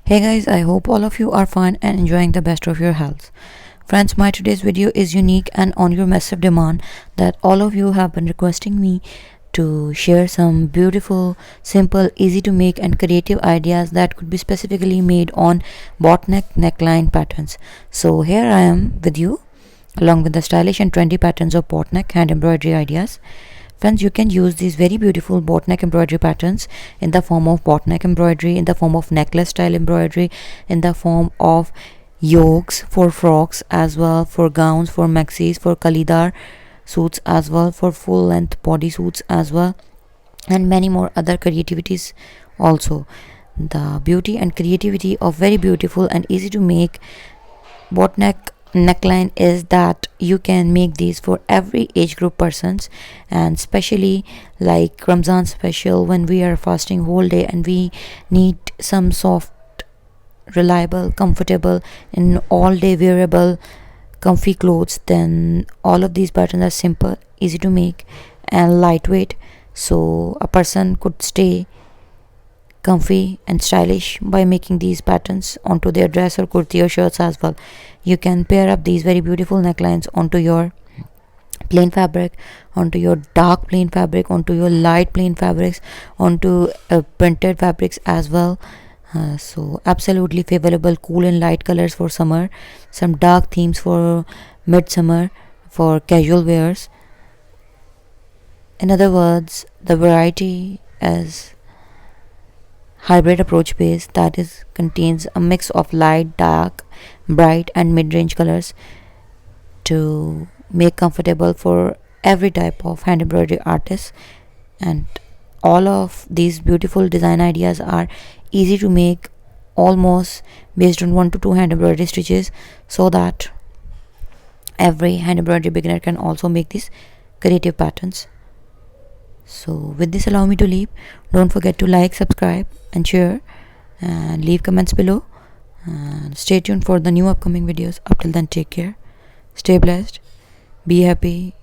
Hey guys, I hope all of you are fine and enjoying the best of your health. Friends, my today's video is unique and on your massive demand that all of you have been requesting me to share some beautiful, simple, easy to make and creative ideas that could be specifically made on bot neck neckline patterns. So here I am with you along with the stylish and trendy patterns of bot neck hand embroidery ideas. Friends, you can use these very beautiful bot neck embroidery patterns in the form of bot neck embroidery, in the form of necklace style embroidery, in the form of yokes for frocks as well, for gowns, for maxis, for kalidar suits as well, for full length body suits as well, and many more other creativities also. The beauty and creativity of very beautiful and easy to make bot neck neckline is that you can make these for every age group persons, and especially like Ramzan special when we are fasting whole day and we need some soft, reliable, comfortable and all day wearable comfy clothes, then all of these patterns are simple, easy to make and lightweight, so a person could stay comfy and stylish by making these patterns onto their dress or kurti or shirts as well. You can pair up these very beautiful necklines onto your plain fabric, onto your dark plain fabric, onto your light plain fabrics, onto printed fabrics as well. So absolutely favorable cool and light colors for summer, some dark themes for midsummer, for casual wears. In other words, the variety is hybrid approach base that is contains a mix of light, dark, bright and mid-range colors to make comfortable for every type of hand embroidery artist. And all of these beautiful design ideas are easy to make, almost based on 1 to 2 hand embroidery stitches, so that every hand embroidery beginner can also make these creative patterns. So with this, allow me to leave. Don't forget to like, subscribe and share and leave comments below, and stay tuned for the new upcoming videos. Up till then, take care, stay blessed, be happy